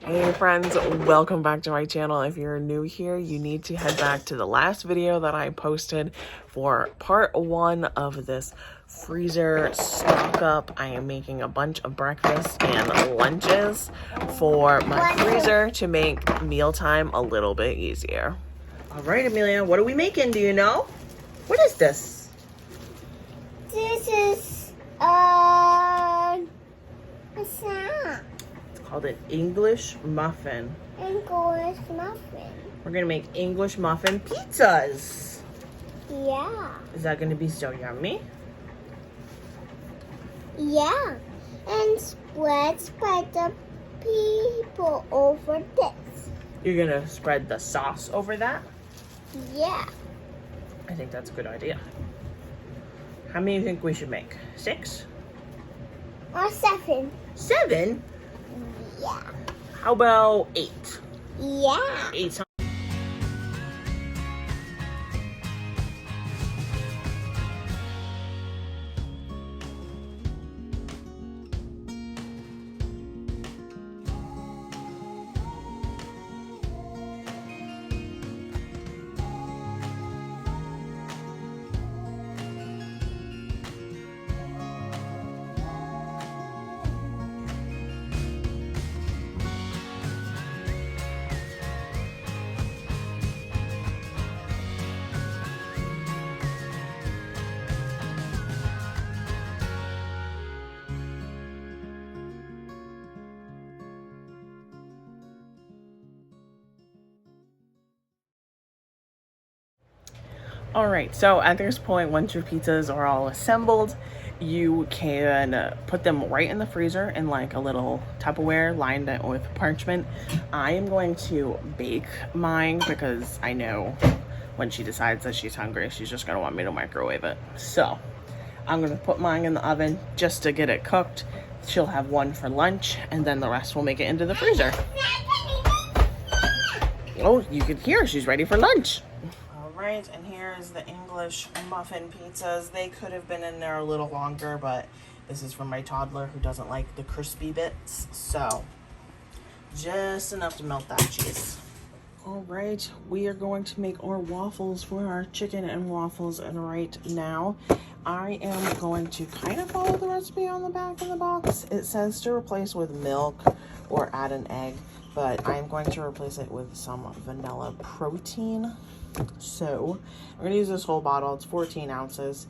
Hey friends, welcome back to my channel. If you're new here, you need to head back to the last video that I posted for part 1 of this freezer stock up. I am making a bunch of breakfast and lunches for my freezer to make mealtime a little bit easier. All right, Amelia, what are we making? Do you know? What is this? This is a snack. Called an English muffin. English muffin. We're gonna make English muffin pizzas. Yeah. Is that gonna be so yummy? Yeah. And spread the people over this. You're gonna spread the sauce over that? Yeah. I think that's a good idea. How many do you think we should make? 6? Or 7. 7? Yeah. How about 8? Yeah. 8. All right, so at this point, once your pizzas are all assembled, you can put them right in the freezer in like a little Tupperware lined it with parchment. I am going to bake mine because I know when she decides that she's hungry, she's just gonna want me to microwave it. So I'm gonna put mine in the oven just to get it cooked. She'll have one for lunch and then the rest will make it into the freezer. Oh, you can hear she's ready for lunch. Right, and here is the English muffin pizzas. They could have been in there a little longer, but this is for my toddler who doesn't like the crispy bits, so just enough to melt that cheese. All right, we are going to make our waffles for our chicken and waffles, and right now I am going to kind of follow the recipe on the back of the box. It says to replace with milk or add an egg, but I'm going to replace it with some vanilla protein. So I'm going to use this whole bottle. It's 14 ounces.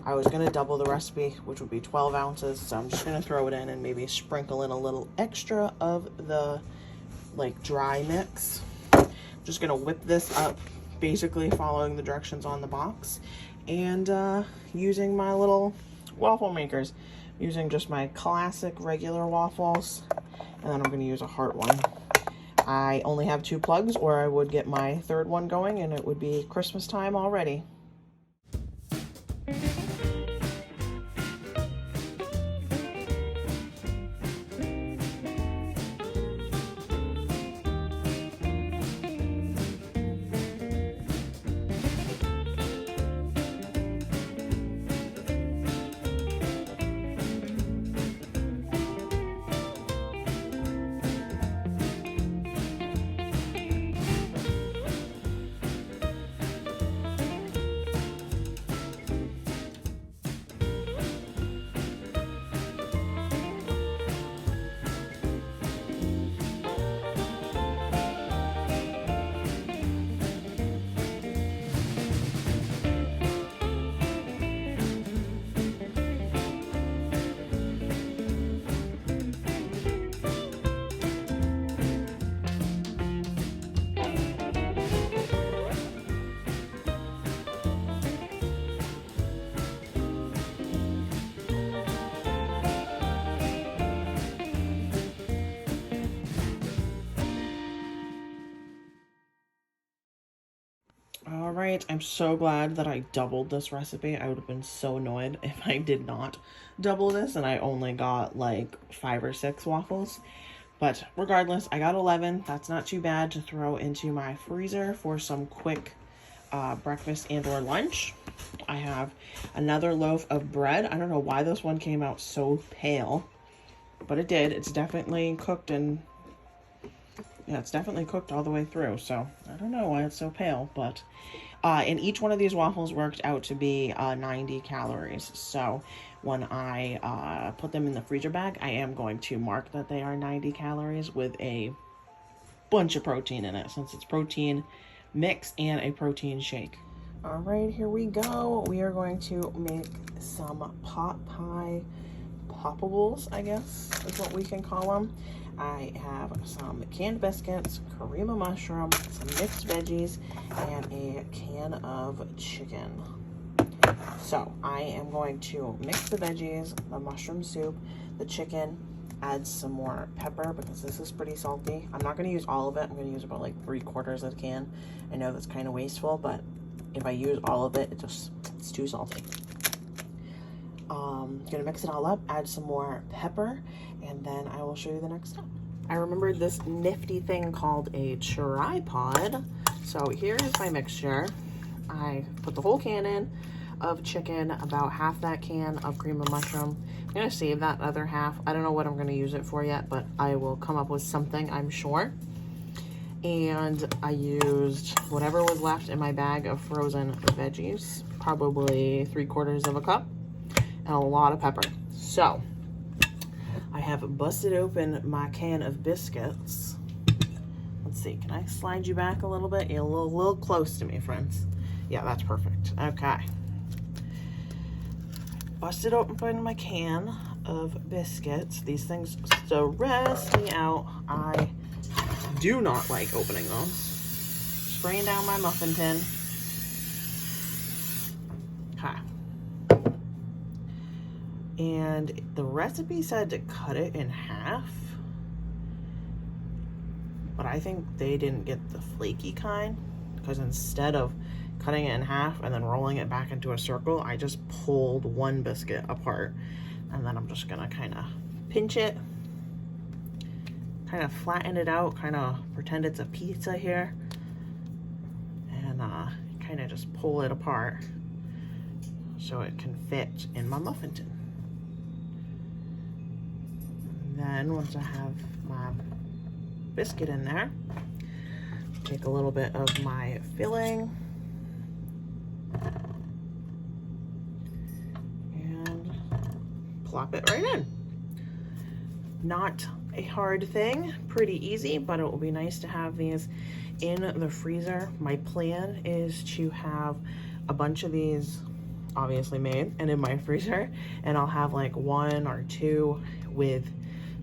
I was going to double the recipe, which would be 12 ounces. So I'm just going to throw it in and maybe sprinkle in a little extra of the like dry mix. I'm just going to whip this up, basically following the directions on the box, and using my little waffle makers, using just my classic regular waffles, and then I'm going to use a heart one. I only have 2 plugs, or I would get my 3rd one going and it would be Christmas time already. All right, I'm so glad that I doubled this recipe. I would have been so annoyed if I did not double this and I only got like 5 or 6 waffles. But regardless, I got 11. That's not too bad to throw into my freezer for some quick breakfast and or lunch. I have another loaf of bread. I don't know why this one came out so pale, but it did. It's definitely cooked and Yeah, it's definitely cooked all the way through, so I don't know why it's so pale, but and each one of these waffles worked out to be 90 calories. So when I put them in the freezer bag, I am going to mark that they are 90 calories with a bunch of protein in it, since it's protein mix and a protein shake. All right, here we go. We are going to make some pot pie poppables, I guess is what we can call them. I have some canned biscuits, cream of mushroom, some mixed veggies, and a can of chicken. So I am going to mix the veggies, the mushroom soup, the chicken, add some more pepper because this is pretty salty. I'm not going to use all of it. I'm going to use about like 3/4 of the can. I know that's kind of wasteful, but if I use all of it, it's too salty. Gonna mix it all up, add some more pepper, and then I will show you the next step. I remembered this nifty thing called a tripod. So here is my mixture. I put the whole can in of chicken, about half that can of cream of mushroom. I'm gonna save that other half. I don't know what I'm gonna use it for yet, but I will come up with something, I'm sure. And I used whatever was left in my bag of frozen veggies, probably 3/4 of a cup, and a lot of pepper. So I have busted open my can of biscuits. Let's see, can I slide you back a little bit? You're a little close to me, friends. Yeah, that's perfect. Okay. Busted open my can of biscuits. These things stress me out. I do not like opening those. Spraying down my muffin tin. Okay. And the recipe said to cut it in half, but I think they didn't get the flaky kind, because instead of cutting it in half and then rolling it back into a circle, I just pulled one biscuit apart, and then I'm just gonna kind of pinch it, kind of flatten it out, kind of pretend it's a pizza here, and kind of just pull it apart so it can fit in my muffin tin. Then once I have my biscuit in there, take a little bit of my filling and plop it right in. Not a hard thing, pretty easy, but it will be nice to have these in the freezer. My plan is to have a bunch of these obviously made and in my freezer, and I'll have like 1 or 2 with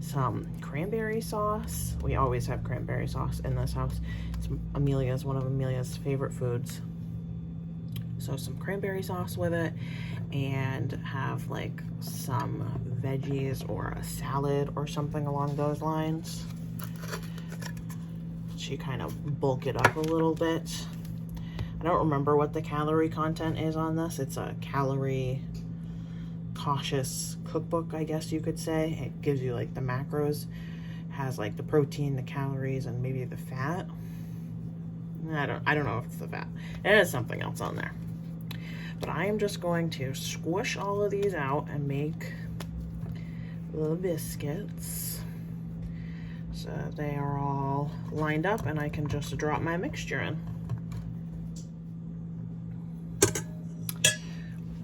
some cranberry sauce. We always have cranberry sauce in this house. It's one of Amelia's favorite foods. So some cranberry sauce with it, and have like some veggies or a salad or something along those lines. She kind of bulk it up a little bit. I don't remember what the calorie content is on this. It's a calorie cautious cookbook, I guess you could say. It gives you like the macros, has like the protein, the calories, and maybe the fat. I don't know if it's the fat. It has something else on there. But I am just going to squish all of these out and make the biscuits so they are all lined up, and I can just drop my mixture in.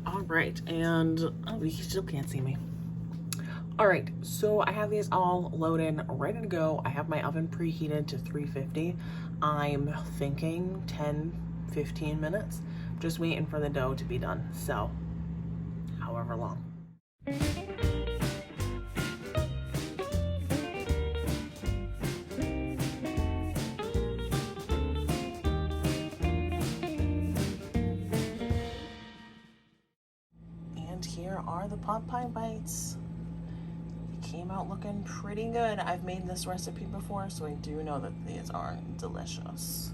All right, and oh, you still can't see me. All right, so I have these all loaded, ready to go. I have my oven preheated to 350. I'm thinking 10-15 minutes. Just waiting for the dough to be done, so however long. And here are the pot pie bites. They came out looking pretty good. I've made this recipe before, so I do know that these are delicious.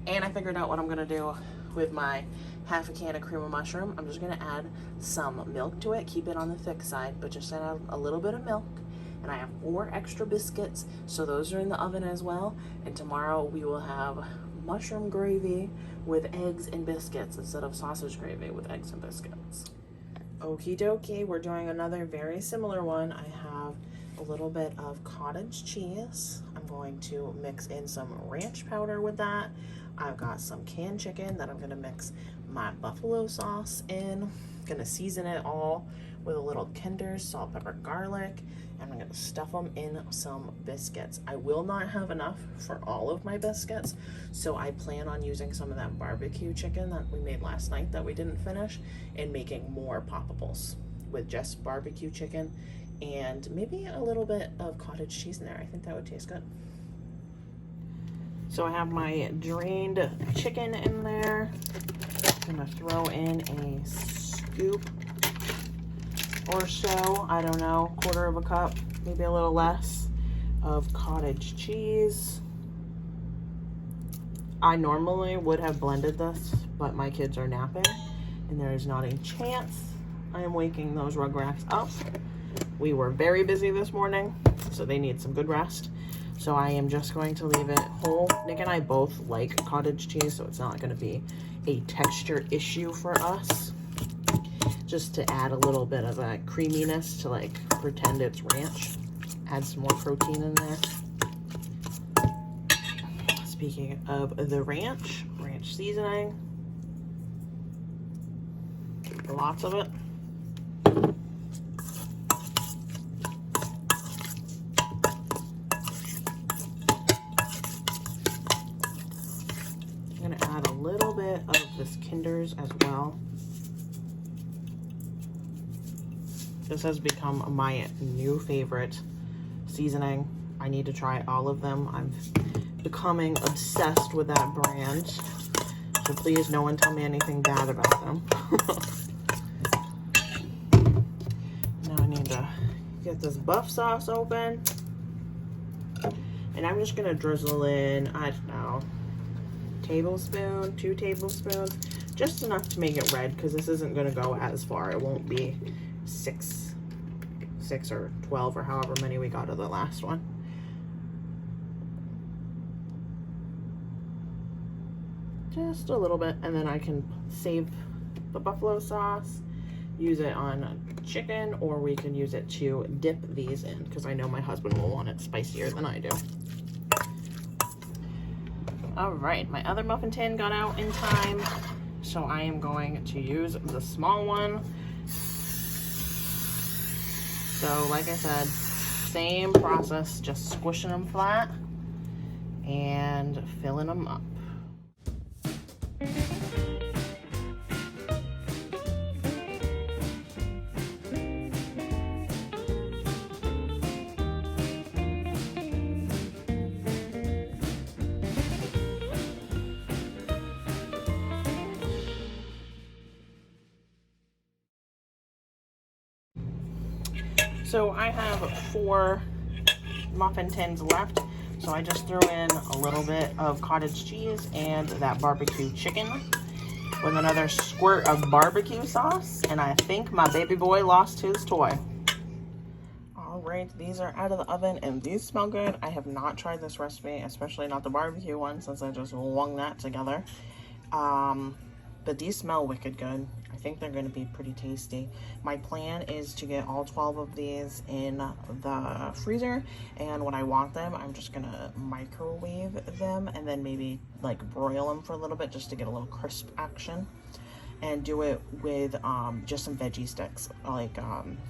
And I figured out what I'm gonna do with my half a can of cream of mushroom. I'm just gonna add some milk to it, keep it on the thick side, but just add a little bit of milk. And I have 4 extra biscuits, so those are in the oven as well. And tomorrow we will have mushroom gravy with eggs and biscuits instead of sausage gravy with eggs and biscuits. Okie dokie, we're doing another very similar one. I have a little bit of cottage cheese. I'm going to mix in some ranch powder with that. I've got some canned chicken that I'm gonna mix my buffalo sauce in. I'm gonna season it all with a little Kinder's salt, pepper, garlic, and I'm gonna stuff them in some biscuits. I will not have enough for all of my biscuits, so I plan on using some of that barbecue chicken that we made last night that we didn't finish and making more poppables with just barbecue chicken and maybe a little bit of cottage cheese in there. I think that would taste good. So I have my drained chicken in there. I'm gonna throw in a scoop or so, I don't know, 1/4 cup, maybe a little less, of cottage cheese. I normally would have blended this, but my kids are napping and there is not a chance I am waking those rugrats up. We were very busy this morning, so they need some good rest. So I am just going to leave it whole. Nick and I both like cottage cheese, so it's not going to be a texture issue for us. Just to add a little bit of a creaminess to like pretend it's ranch. Add some more protein in there. Speaking of the ranch seasoning. Lots of it. I'm gonna add a little bit of this Kinder's as well. This has become my new favorite seasoning. I need to try all of them. I'm becoming obsessed with that brand. So please, no one tell me anything bad about them. Now I need to get this buff sauce open. And I'm just gonna drizzle in, I don't know, tablespoon, 2 tablespoons, just enough to make it red, because this isn't gonna go as far. It won't be 6 or 12 or however many we got of the last one. Just a little bit, and then I can save the buffalo sauce, use it on chicken, or we can use it to dip these in, because I know my husband will want it spicier than I do. All right, my other muffin tin got out in time, so I am going to use the small one. So like I said, same process, just squishing them flat and filling them up. So I have 4 muffin tins left. So I just threw in a little bit of cottage cheese and that barbecue chicken with another squirt of barbecue sauce. And I think my baby boy lost his toy. All right, these are out of the oven and these smell good. I have not tried this recipe, especially not the barbecue one, since I just wrung that together. But these smell wicked good. I think they're gonna be pretty tasty. My plan is to get all 12 of these in the freezer, and when I want them, I'm just gonna microwave them and then maybe like broil them for a little bit just to get a little crisp action. And do it with just some veggie sticks, like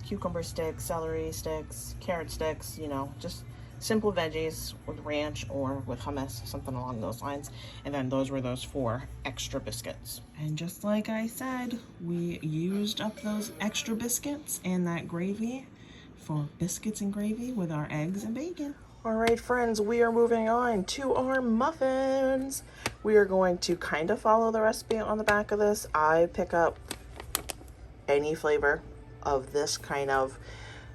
cucumber sticks, celery sticks, carrot sticks, you know, just simple veggies with ranch or with hummus, something along those lines. And then those were those 4 extra biscuits. And just like I said, we used up those extra biscuits and that gravy for biscuits and gravy with our eggs and bacon. All right, friends, we are moving on to our muffins. We are going to kind of follow the recipe on the back of this. I pick up any flavor of this kind of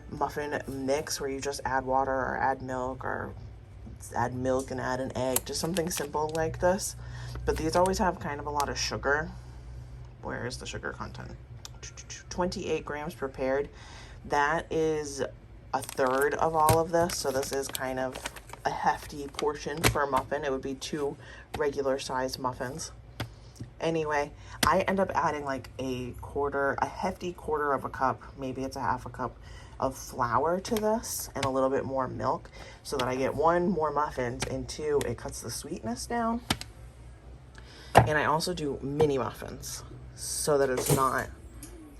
muffin mix where you just add water or add milk and add an egg, just something simple like this. But these always have kind of a lot of sugar. Where is the sugar content? 28 grams prepared. That is 1/3 of all of this, so this is kind of a hefty portion for a muffin. It would be 2 regular sized muffins. Anyway, I end up adding like a hefty quarter of a cup, maybe it's a half a cup of flour to this and a little bit more milk so that I get one, more muffins, and two, it cuts the sweetness down. And I also do mini muffins so that it's not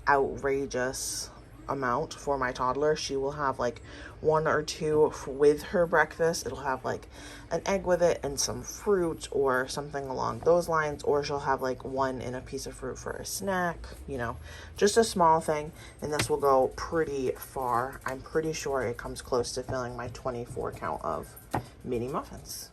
outrageous amount for my toddler. She will have like one or two with her breakfast. It'll have like an egg with it and some fruit or something along those lines, or she'll have like one and a piece of fruit for a snack, you know, just a small thing. And this will go pretty far. I'm pretty sure it comes close to filling my 24 count of mini muffins.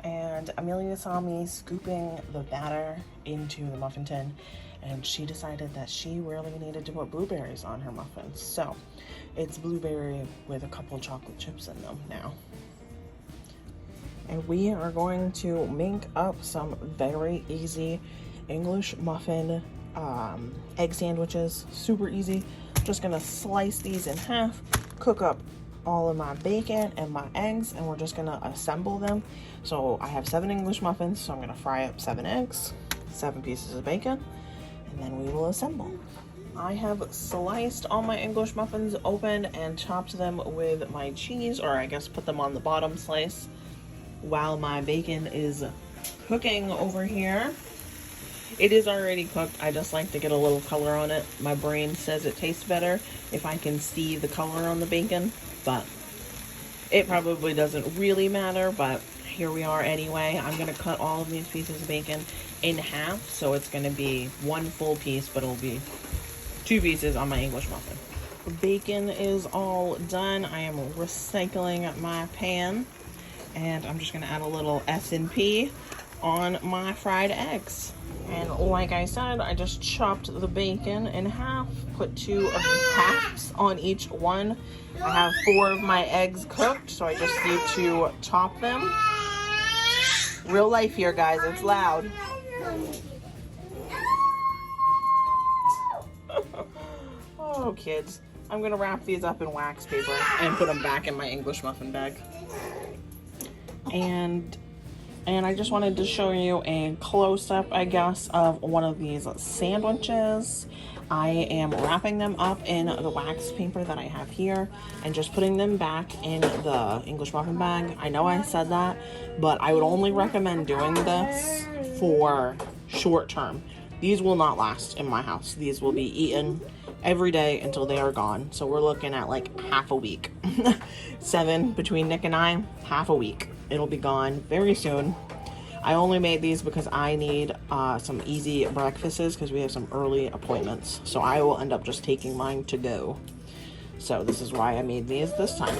And Amelia saw me scooping the batter into the muffin tin, and she decided that she really needed to put blueberries on her muffins. So it's blueberry with a couple chocolate chips in them now. And we are going to make up some very easy English muffin egg sandwiches. Super easy. Just gonna slice these in half, cook up all of my bacon and my eggs, and we're just gonna assemble them. So I have 7 English muffins, so I'm gonna fry up 7 eggs, 7 pieces of bacon, and then we will assemble. I have sliced all my English muffins open and chopped them with my cheese, or I guess put them on the bottom slice while my bacon is cooking over here. It is already cooked. I just like to get a little color on it. My brain says it tastes better if I can see the color on the bacon, but it probably doesn't really matter, but here we are anyway. I'm gonna cut all of these pieces of bacon in half, so it's gonna be 1 full piece, but it'll be 2 pieces on my English muffin. The bacon is all done. I am recycling my pan, and I'm just gonna add a little S&P on my fried eggs. And like I said, I just chopped the bacon in half, put 2 halves on each one. I have 4 of my eggs cooked, so I just need to top them. Real life here, guys, it's loud. Oh, kids. I'm gonna wrap these up in wax paper and put them back in my English muffin bag. And I just wanted to show you a close-up, I guess, of one of these sandwiches. I am wrapping them up in the wax paper that I have here and just putting them back in the English muffin bag. I know I said that, but I would only recommend doing this for short term. These will not last in my house. These will be eaten every day until they are gone. So we're looking at like half a week. 7 between Nick and I, half a week. It'll be gone very soon. I only made these because I need some easy breakfasts because we have some early appointments. So I will end up just taking mine to go. So this is why I made these this time.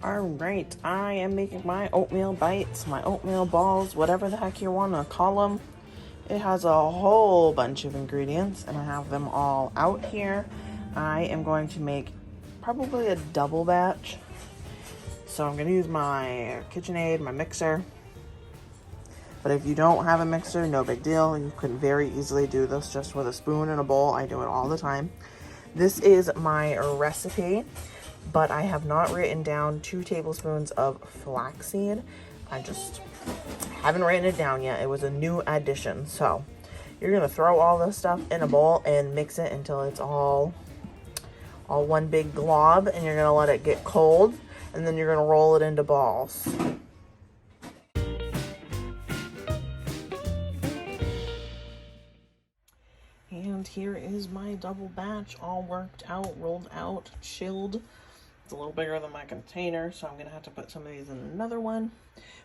All right, I am making my oatmeal bites, my oatmeal balls, whatever the heck you want to call them. It has a whole bunch of ingredients, and I have them all out here. I am going to make probably a double batch. So I'm going to use my KitchenAid, my mixer. But if you don't have a mixer, no big deal. You can very easily do this just with a spoon and a bowl. I do it all the time. This is my recipe, but I have not written down 2 tablespoons of flaxseed. I just haven't written it down yet. It was a new addition. So you're going to throw all this stuff in a bowl and mix it until it's all one big glob, and you're going to let it get cold, and then you're going to roll it into balls. And here is my double batch, all worked out, rolled out, chilled. It's a little bigger than my container, so I'm going to have to put some of these in another one.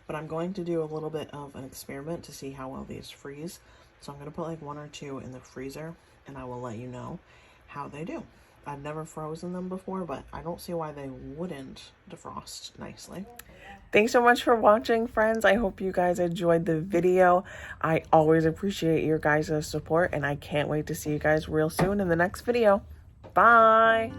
But I'm going to do a little bit of an experiment to see how well these freeze. So I'm going to put like 1 or 2 in the freezer, and I will let you know how they do. I've never frozen them before, but I don't see why they wouldn't defrost nicely. Thanks so much for watching, friends. I hope you guys enjoyed the video. I always appreciate your guys' support, and I can't wait to see you guys real soon in the next video. Bye!